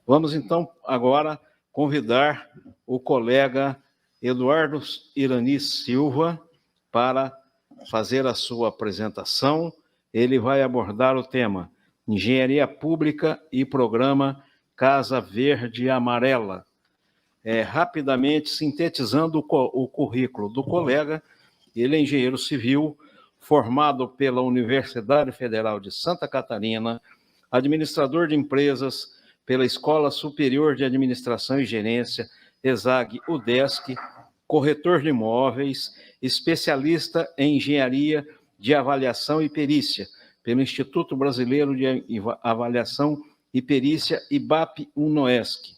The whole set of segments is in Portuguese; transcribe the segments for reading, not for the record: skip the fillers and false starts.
Vamos, então, agora convidar o colega Eduardo Irani Silva para fazer a sua apresentação. Ele vai abordar o tema Engenharia Pública e Programa Casa Verde e Amarela. Rapidamente, sintetizando o currículo do colega, ele é engenheiro civil, formado pela Universidade Federal de Santa Catarina, administrador de empresas pela Escola Superior de Administração e Gerência, ESAG-UDESC, corretor de imóveis, especialista em engenharia de avaliação e perícia, pelo Instituto Brasileiro de Avaliação e Perícia, IBAP-UNOESC.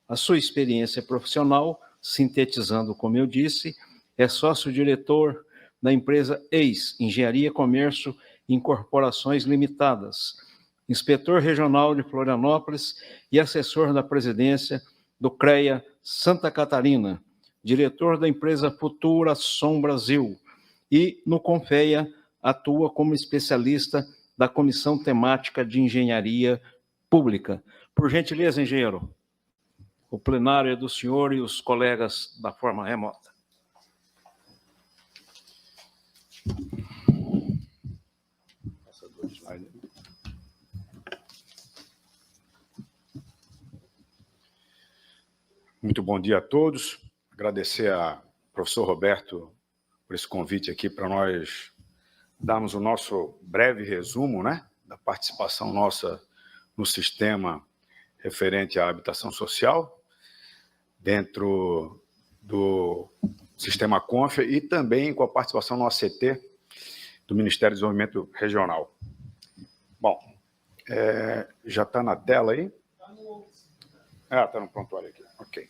A sua experiência profissional, sintetizando, como eu disse, é sócio-diretor da empresa EIS, Engenharia, Comércio e Incorporações Limitadas, inspetor regional de Florianópolis e assessor da presidência do CREA Santa Catarina, diretor da empresa Futura Som Brasil e, no Confeia, atua como especialista da Comissão Temática de Engenharia Pública. Por gentileza, engenheiro, o plenário é do senhor e os colegas da forma remota. Muito bom dia a todos. Agradecer ao professor Roberto por esse convite aqui para nós darmos o nosso breve resumo, né, da participação nossa no sistema referente à habitação social, dentro do sistema Confia e também com a participação no ACT do Ministério do Desenvolvimento Regional. Bom, já está na tela aí? Está no prontuário aqui. Ok.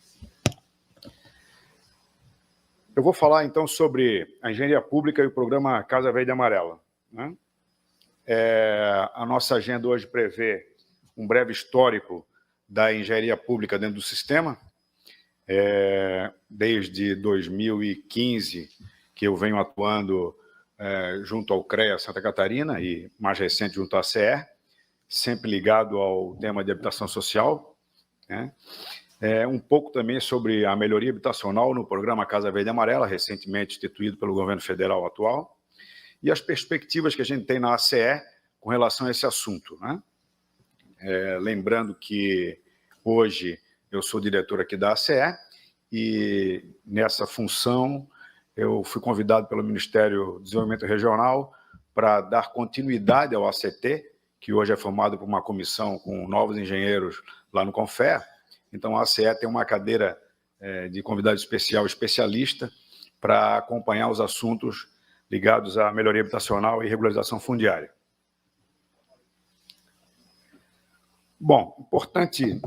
Eu vou falar, então, sobre a engenharia pública e o programa Casa Verde e Amarela, né? A nossa agenda hoje prevê um breve histórico da engenharia pública dentro do sistema. Desde 2015, que eu venho atuando junto ao CREA Santa Catarina e, mais recente, junto à CE, sempre ligado ao tema de habitação social, né? Um pouco também sobre a melhoria habitacional no programa Casa Verde e Amarela, recentemente instituído pelo governo federal atual, e as perspectivas que a gente tem na ACE com relação a esse assunto, né? Lembrando que hoje eu sou diretor aqui da ACE e nessa função eu fui convidado pelo Ministério do Desenvolvimento Regional para dar continuidade ao ACT, que hoje é formado por uma comissão com novos engenheiros lá no Confea. Então, a ACE tem uma cadeira de convidado especial, especialista, para acompanhar os assuntos ligados à melhoria habitacional e regularização fundiária. Bom, importante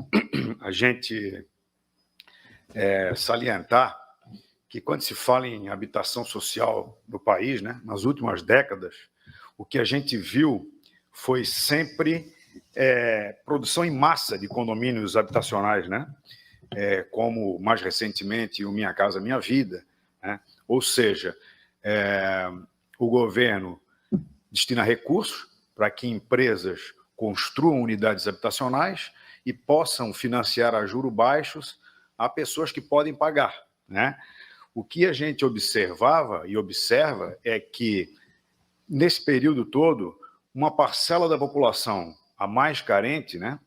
a gente salientar que, quando se fala em habitação social no país, né, nas últimas décadas, o que a gente viu foi sempre produção em massa de condomínios habitacionais, né? Como, mais recentemente, o Minha Casa Minha Vida, né? Ou seja, o governo destina recursos para que empresas construam unidades habitacionais e possam financiar a juros baixos a pessoas que podem pagar, né? O que a gente observava e observa é que, nesse período todo, uma parcela da população, a mais carente, né,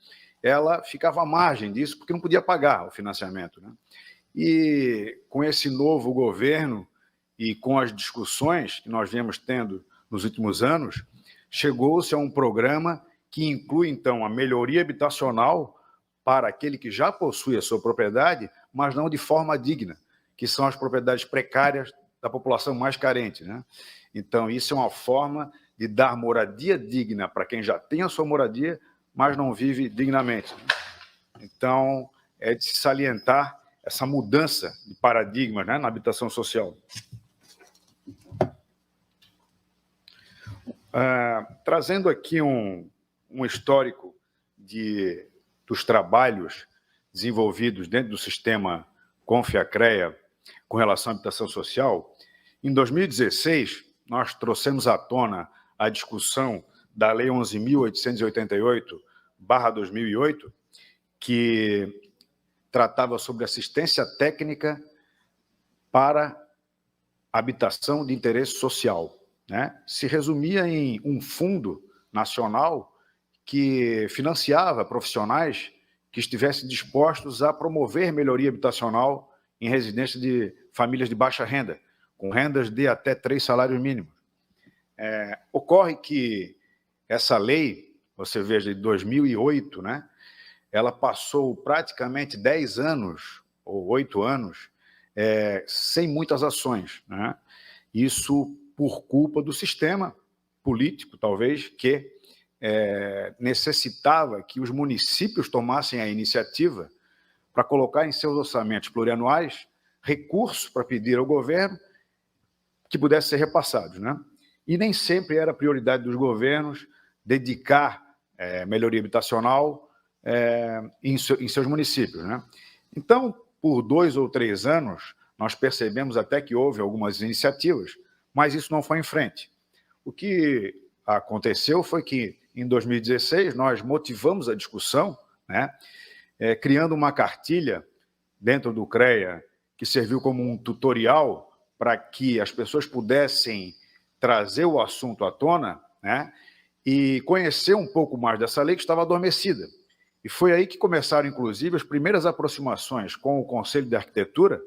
ela ficava à margem disso porque não podia pagar o financiamento, né? E com esse novo governo e com as discussões que nós viemos tendo nos últimos anos, chegou-se a um programa que inclui, então, a melhoria habitacional para aquele que já possui a sua propriedade, mas não de forma digna, que são as propriedades precárias da população mais carente, né? Então, isso é uma forma de dar moradia digna para quem já tem a sua moradia, mas não vive dignamente. Então, é de se salientar essa mudança de paradigma, né, na habitação social. Trazendo aqui um histórico dos trabalhos desenvolvidos dentro do sistema Confia-CREA com relação à habitação social, em 2016, nós trouxemos à tona a discussão da Lei 11.888/2008, que tratava sobre assistência técnica para habitação de interesse social, né? Se resumia em um fundo nacional que financiava profissionais que estivessem dispostos a promover melhoria habitacional em residências de famílias de baixa renda, com rendas de até 3 salários mínimos. Ocorre que essa lei, você veja, de 2008, né, ela passou praticamente 10 anos, ou 8 anos, sem muitas ações, né? Isso por culpa do sistema político, talvez, que necessitava que os municípios tomassem a iniciativa para colocar em seus orçamentos plurianuais recursos para pedir ao governo que pudessem ser repassados, né? E nem sempre era prioridade dos governos dedicar melhoria habitacional em seus municípios, né? Então, por 2 ou 3 anos, nós percebemos até que houve algumas iniciativas, mas isso não foi em frente. O que aconteceu foi que, em 2016, nós motivamos a discussão, né, criando uma cartilha dentro do CREA, que serviu como um tutorial para que as pessoas pudessem trazer o assunto à tona, né, e conhecer um pouco mais dessa lei que estava adormecida. E foi aí que começaram, inclusive, as primeiras aproximações com o Conselho de Arquitetura,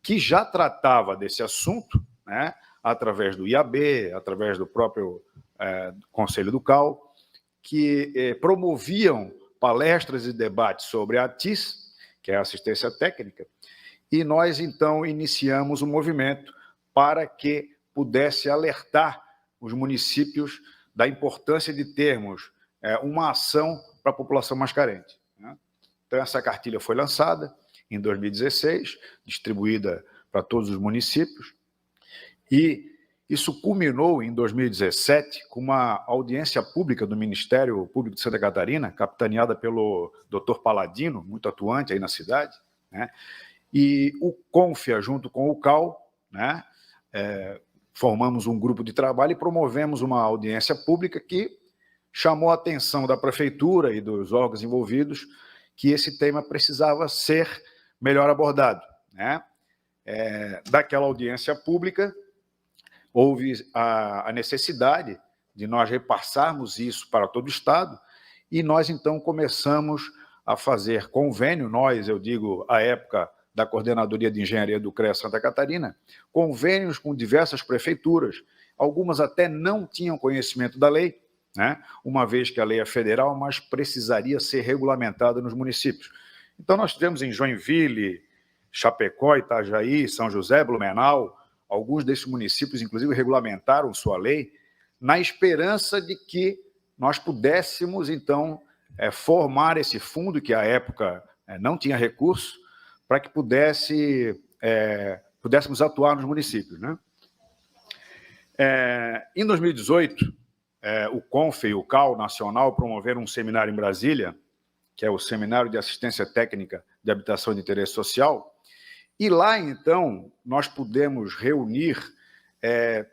que já tratava desse assunto, né, através do IAB, através do próprio Conselho do CAL, que promoviam palestras e debates sobre a ATIS, que é a assistência técnica, e nós, então, iniciamos um movimento para que pudesse alertar os municípios da importância de termos uma ação para a população mais carente, né? Então, essa cartilha foi lançada em 2016, distribuída para todos os municípios, e isso culminou em 2017 com uma audiência pública do Ministério Público de Santa Catarina, capitaneada pelo Dr. Paladino, muito atuante aí na cidade, né? E o CONFIA, junto com o CAL, né, formamos um grupo de trabalho e promovemos uma audiência pública que chamou a atenção da prefeitura e dos órgãos envolvidos que esse tema precisava ser melhor abordado, né? Daquela audiência pública, houve a necessidade de nós repassarmos isso para todo o Estado, e nós, então, começamos a fazer convênio, nós, eu digo, à época da Coordenadoria de Engenharia do CREA Santa Catarina, convênios com diversas prefeituras, algumas até não tinham conhecimento da lei, né, uma vez que a lei é federal, mas precisaria ser regulamentada nos municípios. Então, nós tivemos em Joinville, Chapecó, Itajaí, São José, Blumenau, alguns desses municípios, inclusive, regulamentaram sua lei, na esperança de que nós pudéssemos, então, formar esse fundo, que à época não tinha recurso, para que pudéssemos atuar nos municípios, né? Em 2018, o CONFE e o CAL Nacional promoveram um seminário em Brasília, que é o Seminário de Assistência Técnica de Habitação de Interesse Social, e lá, então, nós pudemos reunir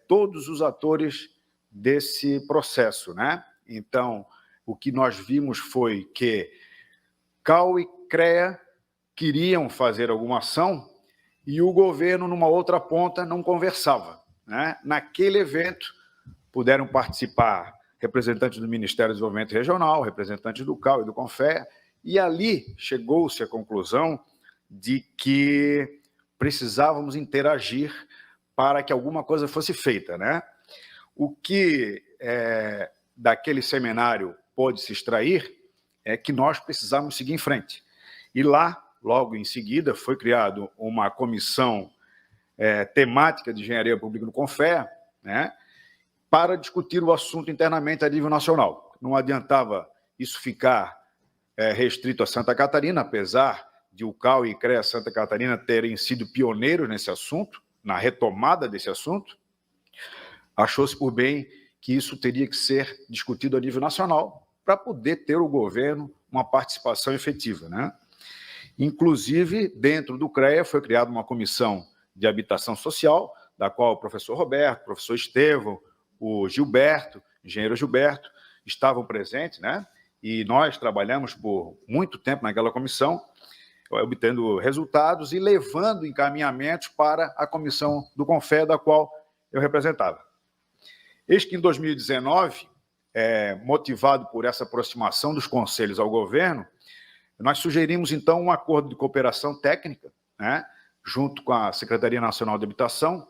todos os atores desse processo, né? Então, o que nós vimos foi que CAL e CREA queriam fazer alguma ação e o governo, numa outra ponta, não conversava, né? Naquele evento, puderam participar representantes do Ministério do Desenvolvimento Regional, representantes do CAL e do CONFEA, e ali chegou-se à conclusão de que precisávamos interagir para que alguma coisa fosse feita, né? O que daquele seminário pôde se extrair é que nós precisávamos seguir em frente. E lá, logo em seguida, foi criada uma comissão temática de engenharia pública no CONFEA, né, para discutir o assunto internamente a nível nacional. Não adiantava isso ficar restrito a Santa Catarina, apesar de o CAL e CREA Santa Catarina terem sido pioneiros nesse assunto, na retomada desse assunto, achou-se por bem que isso teria que ser discutido a nível nacional para poder ter o governo uma participação efetiva, né? Inclusive, dentro do CREA foi criada uma comissão de habitação social, da qual o professor Roberto, o professor Estevão, o Gilberto, engenheiro Gilberto, estavam presentes, né? e nós trabalhamos por muito tempo naquela comissão, obtendo resultados e levando encaminhamentos para a comissão do CONFEA, da qual eu representava. Eis que em 2019, motivado por essa aproximação dos conselhos ao governo, nós sugerimos, então, um acordo de cooperação técnica, né, junto com a Secretaria Nacional de Habitação,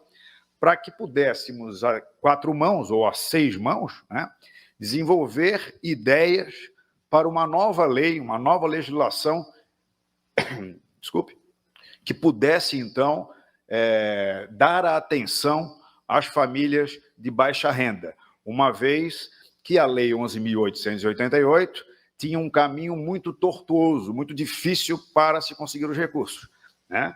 para que pudéssemos, a 4 mãos ou a 6 mãos, né, desenvolver ideias para uma nova lei, uma nova legislação, desculpe, que pudesse, então, dar a atenção às famílias de baixa renda, uma vez que a Lei 11.888 tinha um caminho muito tortuoso, muito difícil para se conseguir os recursos, né?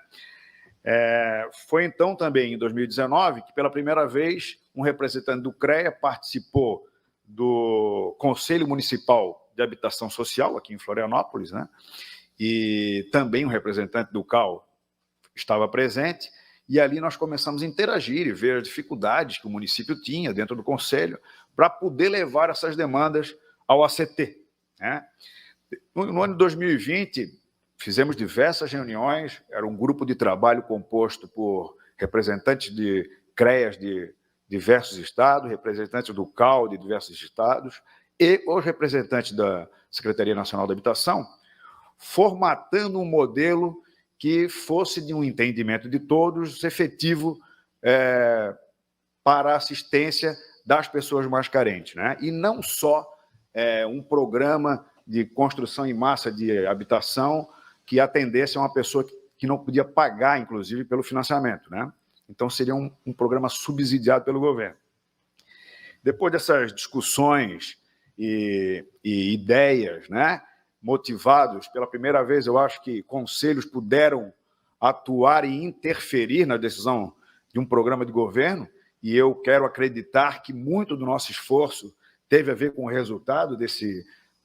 Foi então também em 2019 que pela primeira vez um representante do CREA participou do Conselho Municipal de Habitação Social aqui em Florianópolis, né? E também um representante do CAU estava presente, e ali nós começamos a interagir e ver as dificuldades que o município tinha dentro do conselho para poder levar essas demandas ao ACT, né? No ano de 2020, fizemos diversas reuniões, era um grupo de trabalho composto por representantes de CREAs de diversos estados, representantes do CAU de diversos estados e os representantes da Secretaria Nacional da Habitação, formatando um modelo que fosse de um entendimento de todos, efetivo para a assistência das pessoas mais carentes, né? E não só um programa de construção em massa de habitação que atendesse a uma pessoa que não podia pagar, inclusive, pelo financiamento, né? Então, seria um programa subsidiado pelo governo. Depois dessas discussões e ideias, né, motivados, pela primeira vez, eu acho que conselhos puderam atuar e interferir na decisão de um programa de governo, e eu quero acreditar que muito do nosso esforço teve a ver com o resultado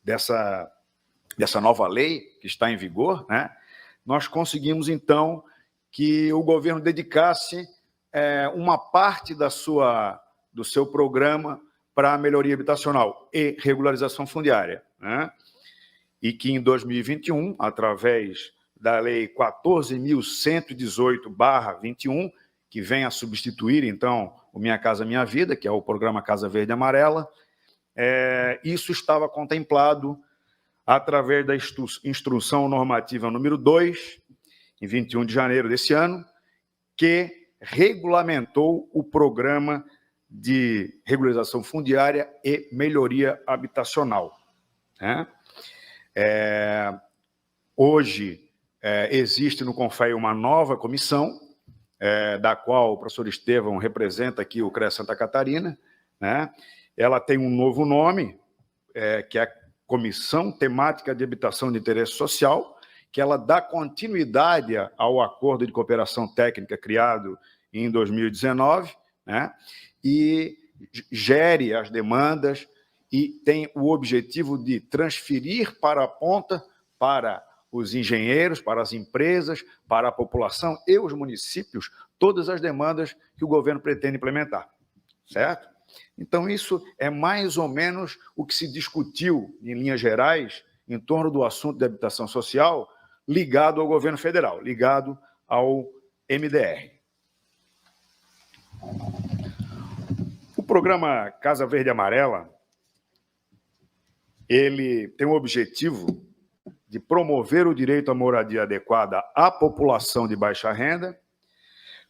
dessa nova lei que está em vigor, né? Nós conseguimos, então, que o governo dedicasse uma parte do seu programa para a melhoria habitacional e regularização fundiária, né? E que em 2021, através da Lei 14.118/21, que vem a substituir, então, o Minha Casa Minha Vida, que é o programa Casa Verde e Amarela, isso estava contemplado através da Instrução Normativa número 2, em 21 de janeiro desse ano, que regulamentou o programa de regularização fundiária e melhoria habitacional, né? Hoje existe no CONFEA uma nova comissão, da qual o professor Estevão representa aqui o CREA Santa Catarina, né? Ela tem um novo nome, que é a Comissão Temática de Habitação de Interesse Social, que ela dá continuidade ao acordo de cooperação técnica criado em 2019, né? E gere as demandas e tem o objetivo de transferir para a ponta, para os engenheiros, para as empresas, para a população e os municípios, todas as demandas que o governo pretende implementar, certo? Então, isso é mais ou menos o que se discutiu, em linhas gerais, em torno do assunto de habitação social, ligado ao governo federal, ligado ao MDR. O programa Casa Verde e Amarela, ele tem o objetivo de promover o direito à moradia adequada à população de baixa renda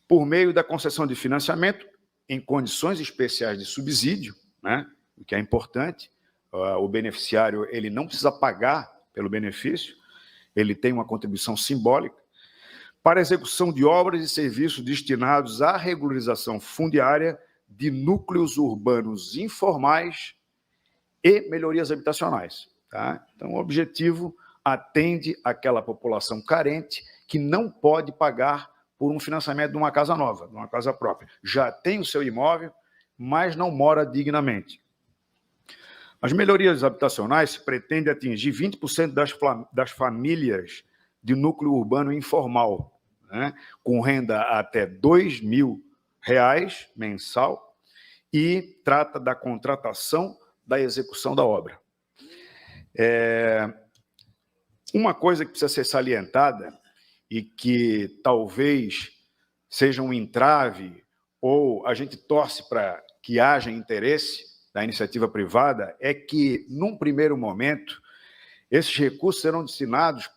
por meio da concessão de financiamento em condições especiais de subsídio, né, o que é importante. O beneficiário ele não precisa pagar pelo benefício, ele tem uma contribuição simbólica, para a execução de obras e serviços destinados à regularização fundiária de núcleos urbanos informais e melhorias habitacionais, tá? Então, o objetivo atende àquela população carente que não pode pagar por um financiamento de uma casa nova, de uma casa própria. Já tem o seu imóvel, mas não mora dignamente. As melhorias habitacionais pretendem atingir 20% das famílias de núcleo urbano informal, né, com renda até R$ 2.000 mensal, e trata da contratação da execução da obra. Uma coisa que precisa ser salientada e que talvez seja um entrave ou a gente torce para que haja interesse da iniciativa privada é que, num primeiro momento, esses recursos serão destinados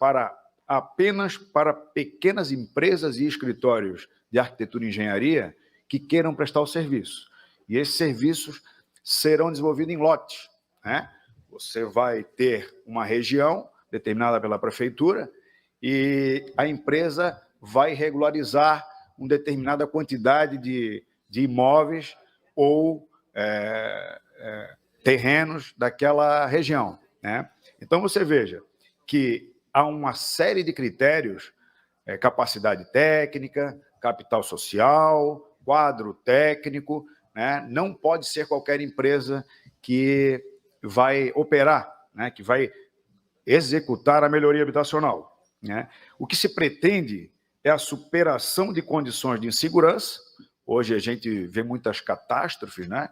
apenas para pequenas empresas e escritórios de arquitetura e engenharia que queiram prestar o serviço. E esses serviços serão desenvolvidos em lotes, né? Você vai ter uma região determinada pela prefeitura e a empresa vai regularizar uma determinada quantidade de imóveis ou terrenos daquela região, né? Então, você veja que há uma série de critérios, capacidade técnica, capital social, quadro técnico, né? Não pode ser qualquer empresa que vai operar, né? Que vai executar a melhoria habitacional, né? O que se pretende é a superação de condições de insegurança. Hoje a gente vê muitas catástrofes, né?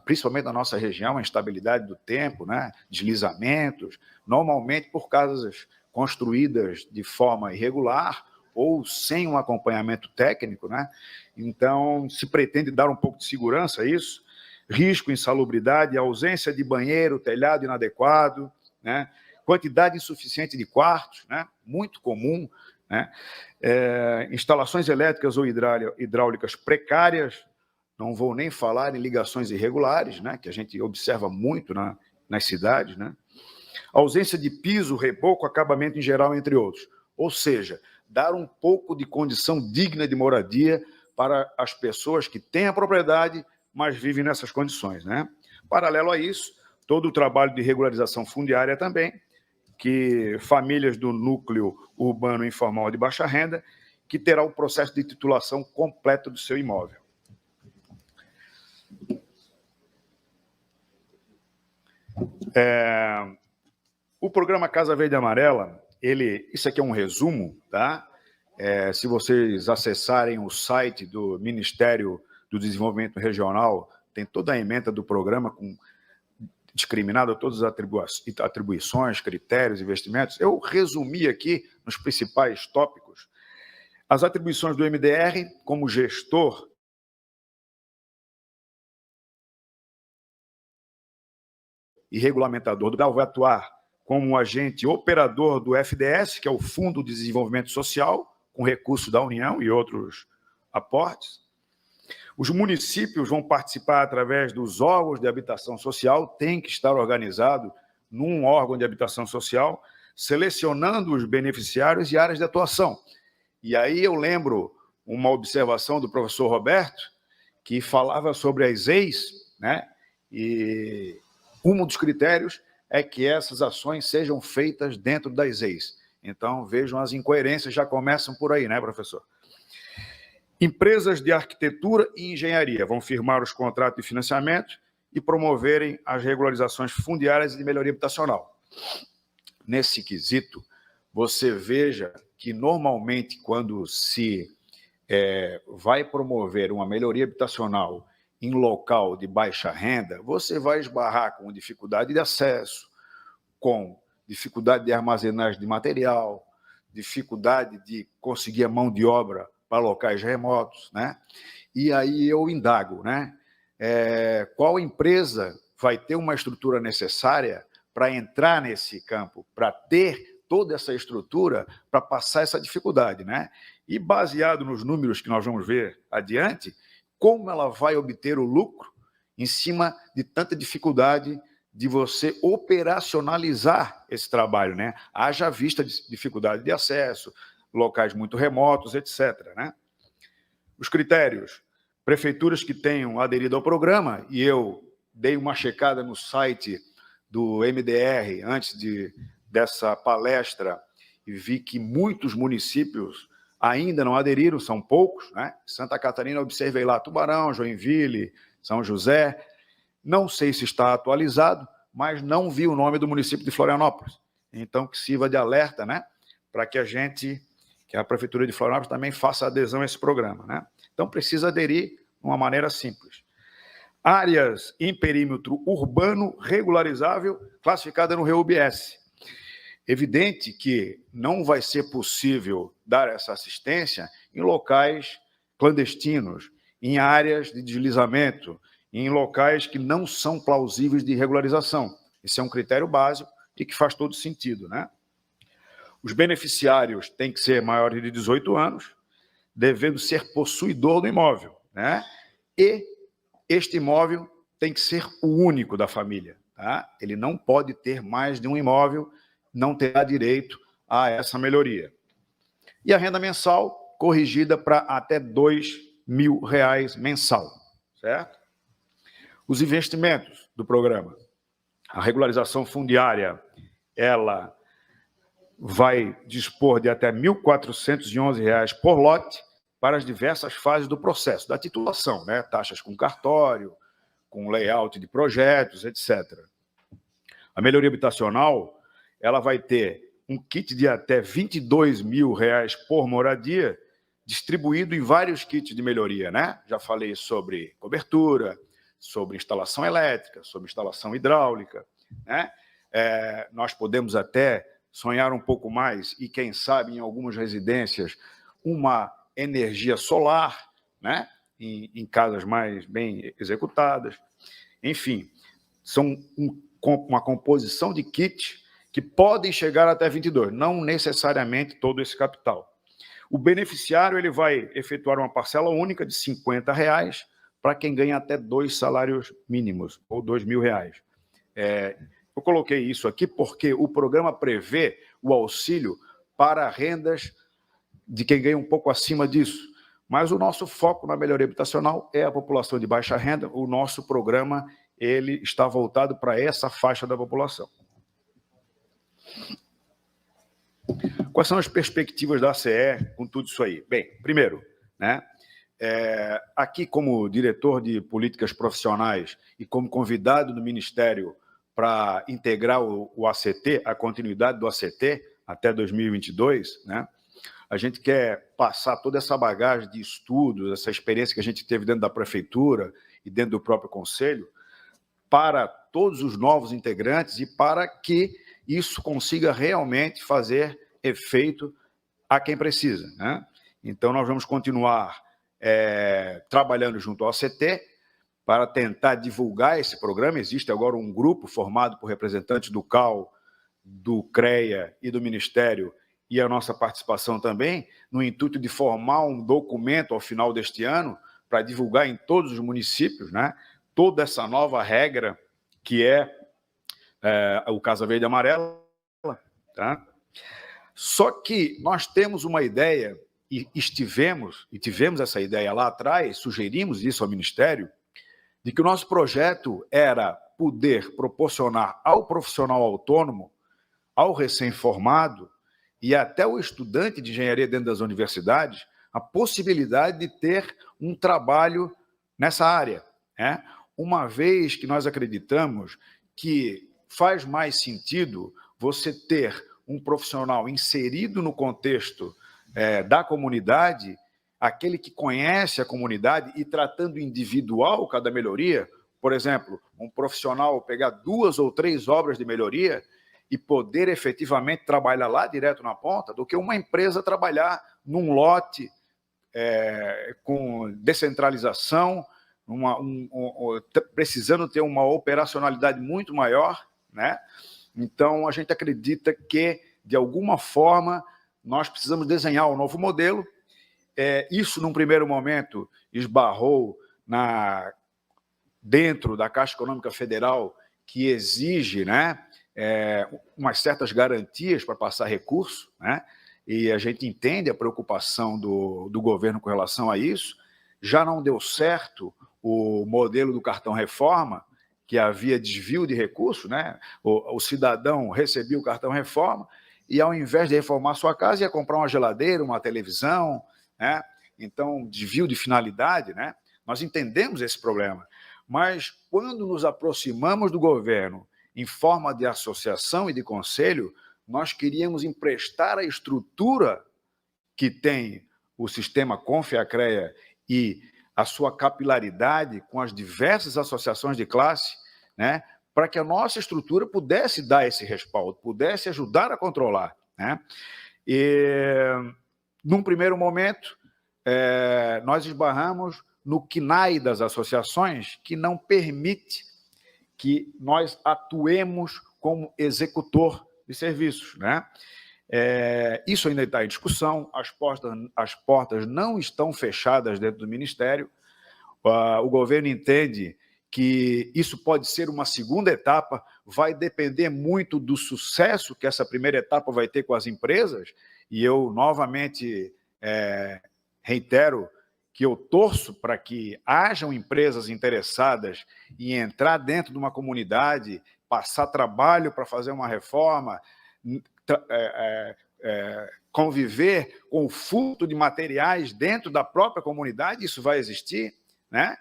Principalmente na nossa região, a instabilidade do tempo, né? Deslizamentos, normalmente por casas construídas de forma irregular ou sem um acompanhamento técnico, né? Então, se pretende dar um pouco de segurança a isso. Risco, insalubridade, ausência de banheiro, telhado inadequado, né? Quantidade insuficiente de quartos, né? Muito comum, né? Instalações elétricas ou hidráulicas precárias, não vou nem falar em ligações irregulares, né? Que a gente observa muito nas cidades, né? Ausência de piso, reboco, acabamento em geral, entre outros. Ou seja, dar um pouco de condição digna de moradia para as pessoas que têm a propriedade, mas vivem nessas condições, né? Paralelo a isso, todo o trabalho de regularização fundiária também, que famílias do núcleo urbano informal de baixa renda, que terá o processo de titulação completo do seu imóvel. O programa Casa Verde e Amarela, isso aqui é um resumo, tá? Se vocês acessarem o site do Ministério do Desenvolvimento Regional, tem toda a ementa do programa discriminada todas as atribuições, critérios, investimentos. Eu resumi aqui nos principais tópicos as atribuições do MDR como gestor e regulamentador do GAL, vai atuar como um agente operador do FDS, que é o Fundo de Desenvolvimento Social, com recursos da União e outros aportes. Os municípios vão participar através dos órgãos de habitação social, tem que estar organizado num órgão de habitação social, selecionando os beneficiários e áreas de atuação. E aí eu lembro uma observação do professor Roberto, que falava sobre as EIs, né? E um dos critérios é que essas ações sejam feitas dentro das EIs. Então, vejam, as incoerências já começam por aí, né, professor? Empresas de arquitetura e engenharia vão firmar os contratos de financiamento e promoverem as regularizações fundiárias e de melhoria habitacional. Nesse quesito, você veja que, normalmente, quando se vai promover uma melhoria habitacional em local de baixa renda, você vai esbarrar com dificuldade de acesso, com dificuldade de armazenagem de material, dificuldade de conseguir a mão de obra para locais remotos, né? E aí eu indago, né? Qual empresa vai ter uma estrutura necessária para entrar nesse campo, para ter toda essa estrutura para passar essa dificuldade, né? E baseado nos números que nós vamos ver adiante, como ela vai obter o lucro em cima de tanta dificuldade de você operacionalizar esse trabalho, né? Haja vista de dificuldade de acesso, locais muito remotos, etc., né? Os critérios: prefeituras que tenham aderido ao programa, e eu dei uma checada no site do MDR antes dessa palestra e vi que muitos municípios ainda não aderiram, são poucos, né? Santa Catarina, observei lá, Tubarão, Joinville, São José. Não sei se está atualizado, mas não vi o nome do município de Florianópolis. Então, que sirva de alerta, né? Para que a Prefeitura de Florianópolis também faça adesão a esse programa, né? Então, precisa aderir de uma maneira simples. Áreas em perímetro urbano regularizável, classificada no REUB-S. Evidente que não vai ser possível dar essa assistência em locais clandestinos, em áreas de deslizamento, em locais que não são plausíveis de regularização. Esse é um critério básico e que faz todo sentido, né? Os beneficiários têm que ser maiores de 18 anos, devendo ser possuidor do imóvel, né? E este imóvel tem que ser o único da família, tá? Ele não pode ter mais de um imóvel, não terá direito a essa melhoria. E a renda mensal corrigida para até R$2.000 mensal, certo? Os investimentos do programa. A regularização fundiária, ela vai dispor de até R$1.411 por lote para as diversas fases do processo, da titulação, né? Taxas com cartório, com layout de projetos, etc. A melhoria habitacional, ela vai ter um kit de até R$22.000 por moradia, distribuído em vários kits de melhoria, né? Já falei sobre cobertura, sobre instalação elétrica, sobre instalação hidráulica, né? Nós podemos até sonhar um pouco mais e, quem sabe, em algumas residências, uma energia solar, né? Em casas mais bem executadas. Enfim, são uma composição de kits que podem chegar até 22, não necessariamente todo esse capital. O beneficiário ele vai efetuar uma parcela única de R$50 para quem ganha até 2 salários mínimos, ou R$2.000. Eu coloquei isso aqui porque o programa prevê o auxílio para rendas de quem ganha um pouco acima disso. Mas o nosso foco na melhoria habitacional é a população de baixa renda. O nosso programa ele está voltado para essa faixa da população. Quais são as perspectivas da ACE com tudo isso aí? Bem, primeiro, né, aqui como diretor de políticas profissionais e como convidado do Ministério para integrar o ACT, a continuidade do ACT até 2022, né, a gente quer passar toda essa bagagem de estudos, essa experiência que a gente teve dentro da prefeitura e dentro do próprio conselho, para todos os novos integrantes e para que isso consiga realmente fazer efeito a quem precisa, né? Então, nós vamos continuar trabalhando junto ao ACT para tentar divulgar esse programa. Existe agora um grupo formado por representantes do CAU, do CREA e do Ministério, e a nossa participação também, no intuito de formar um documento ao final deste ano para divulgar em todos os municípios, né, toda essa nova regra que é o Casa Verde e Amarela. Tá? Só que nós temos uma ideia, e tivemos essa ideia lá atrás, sugerimos isso ao Ministério, de que o nosso projeto era poder proporcionar ao profissional autônomo, ao recém-formado e até o estudante de engenharia dentro das universidades, a possibilidade de ter um trabalho nessa área, né? Uma vez que nós acreditamos que faz mais sentido você ter um profissional inserido no contexto da comunidade, aquele que conhece a comunidade e tratando individual cada melhoria. Por exemplo, um profissional pegar 2 ou 3 obras de melhoria e poder efetivamente trabalhar lá direto na ponta, do que uma empresa trabalhar num lote com descentralização, precisando ter uma operacionalidade muito maior, né? Então, a gente acredita que, de alguma forma, nós precisamos desenhar um novo modelo. Isso, num primeiro momento, esbarrou dentro da Caixa Econômica Federal, que exige, né, umas certas garantias para passar recurso, né? E a gente entende a preocupação do governo com relação a isso. Já não deu certo o modelo do cartão reforma, que havia desvio de recursos, né? O cidadão recebia o cartão reforma e, ao invés de reformar sua casa, ia comprar uma geladeira, uma televisão, né? Então, desvio de finalidade, né? Nós entendemos esse problema, mas quando nos aproximamos do governo em forma de associação e de conselho, nós queríamos emprestar a estrutura que tem o sistema Confiacrea e a sua capilaridade com as diversas associações de classe, né, para que a nossa estrutura pudesse dar esse respaldo, pudesse ajudar a controlar, né? E, num primeiro momento, nós esbarramos no CNAE das associações, que não permite que nós atuemos como executor de serviços, né? Isso ainda está em discussão, as portas não estão fechadas dentro do Ministério. O governo entende que isso pode ser uma segunda etapa, vai depender muito do sucesso que essa primeira etapa vai ter com as empresas, e eu novamente reitero que eu torço para que hajam empresas interessadas em entrar dentro de uma comunidade, passar trabalho para fazer uma reforma, conviver com o furto de materiais dentro da própria comunidade, isso vai existir, né?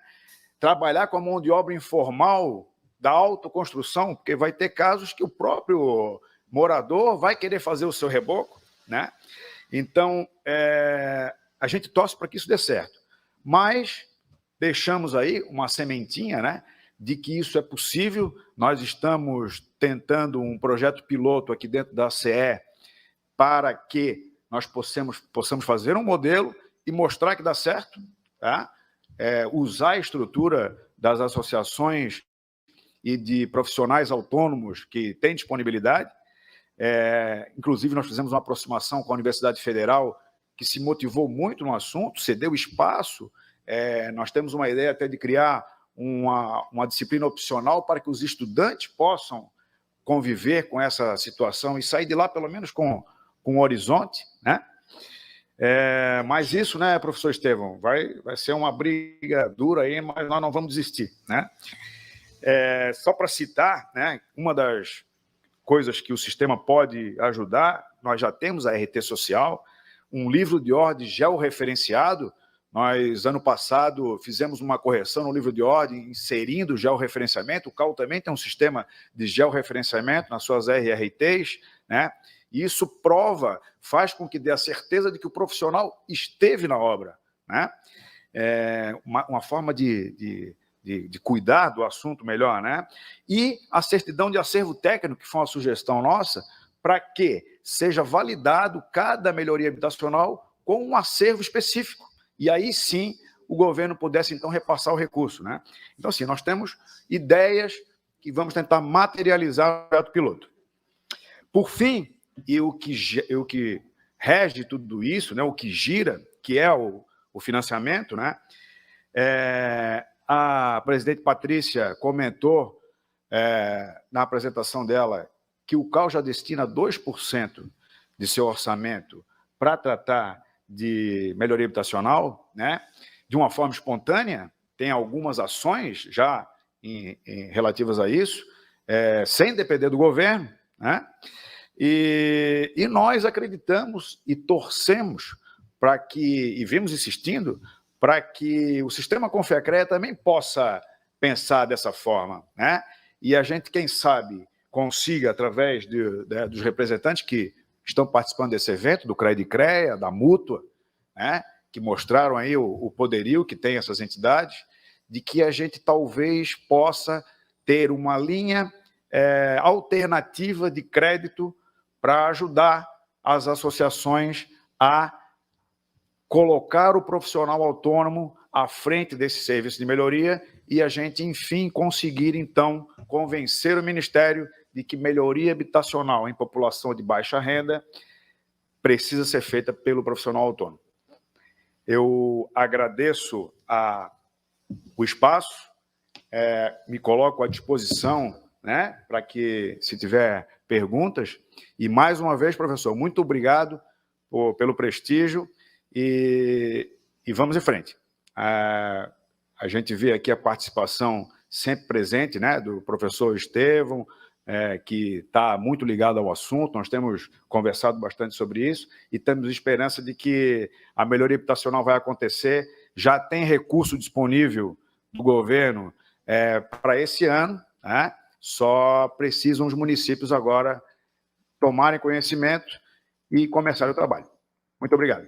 Trabalhar com a mão de obra informal da autoconstrução, porque vai ter casos que o próprio morador vai querer fazer o seu reboco, né? Então, a gente torce para que isso dê certo. Mas deixamos aí uma sementinha, né, de que isso é possível. Nós estamos tentando um projeto piloto aqui dentro da CE para que nós possamos fazer um modelo e mostrar que dá certo, tá? Usar a estrutura das associações e de profissionais autônomos que têm disponibilidade. Inclusive, nós fizemos uma aproximação com a Universidade Federal, que se motivou muito no assunto, cedeu espaço. Nós temos uma ideia até de criar uma disciplina opcional para que os estudantes possam conviver com essa situação e sair de lá, pelo menos, com um horizonte, né? Mas isso, né, professor Estevão, vai ser uma briga dura aí, mas nós não vamos desistir, né? Só para citar, né, uma das coisas que o sistema pode ajudar, nós já temos a RT Social, um livro de ordem georreferenciado. Nós, ano passado, fizemos uma correção no livro de ordem, inserindo o georreferenciamento. O CAU também tem um sistema de georreferenciamento nas suas RRTs, né? E isso faz com que dê a certeza de que o profissional esteve na obra, né? Uma forma de cuidar do assunto melhor, né? E a certidão de acervo técnico, que foi uma sugestão nossa, para que seja validado cada melhoria habitacional com um acervo específico. E aí sim o governo pudesse, então, repassar o recurso, né? Então, assim, nós temos ideias que vamos tentar materializar no projeto piloto. Por fim, e o que rege tudo isso, né, o que gira, que é o financiamento, né? A presidente Patrícia comentou na apresentação dela que o CAU já destina 2% de seu orçamento para tratar de melhoria habitacional, né? De uma forma espontânea. Tem algumas ações já relativas a isso, sem depender do governo, né? E nós acreditamos e torcemos para que, e vimos insistindo, para que o sistema Confiacrea também possa pensar dessa forma, né? E a gente, quem sabe, consiga, através dos representantes que estão participando desse evento, do CREA, da Mútua, né, que mostraram aí o poderio que tem essas entidades, de que a gente talvez possa ter uma linha alternativa de crédito para ajudar as associações a colocar o profissional autônomo à frente desse serviço de melhoria e a gente, enfim, conseguir, então, convencer o Ministério de que melhoria habitacional em população de baixa renda precisa ser feita pelo profissional autônomo. Eu agradeço o espaço, me coloco à disposição, né, para que, se tiver perguntas, e mais uma vez, professor, muito obrigado pelo prestígio e vamos em frente. A gente vê aqui a participação sempre presente, né, do professor Estevão, que está muito ligado ao assunto. Nós temos conversado bastante sobre isso e temos esperança de que a melhoria habitacional vai acontecer. Já tem recurso disponível do governo para esse ano, né? Só precisam os municípios agora tomarem conhecimento e começarem o trabalho. Muito obrigado.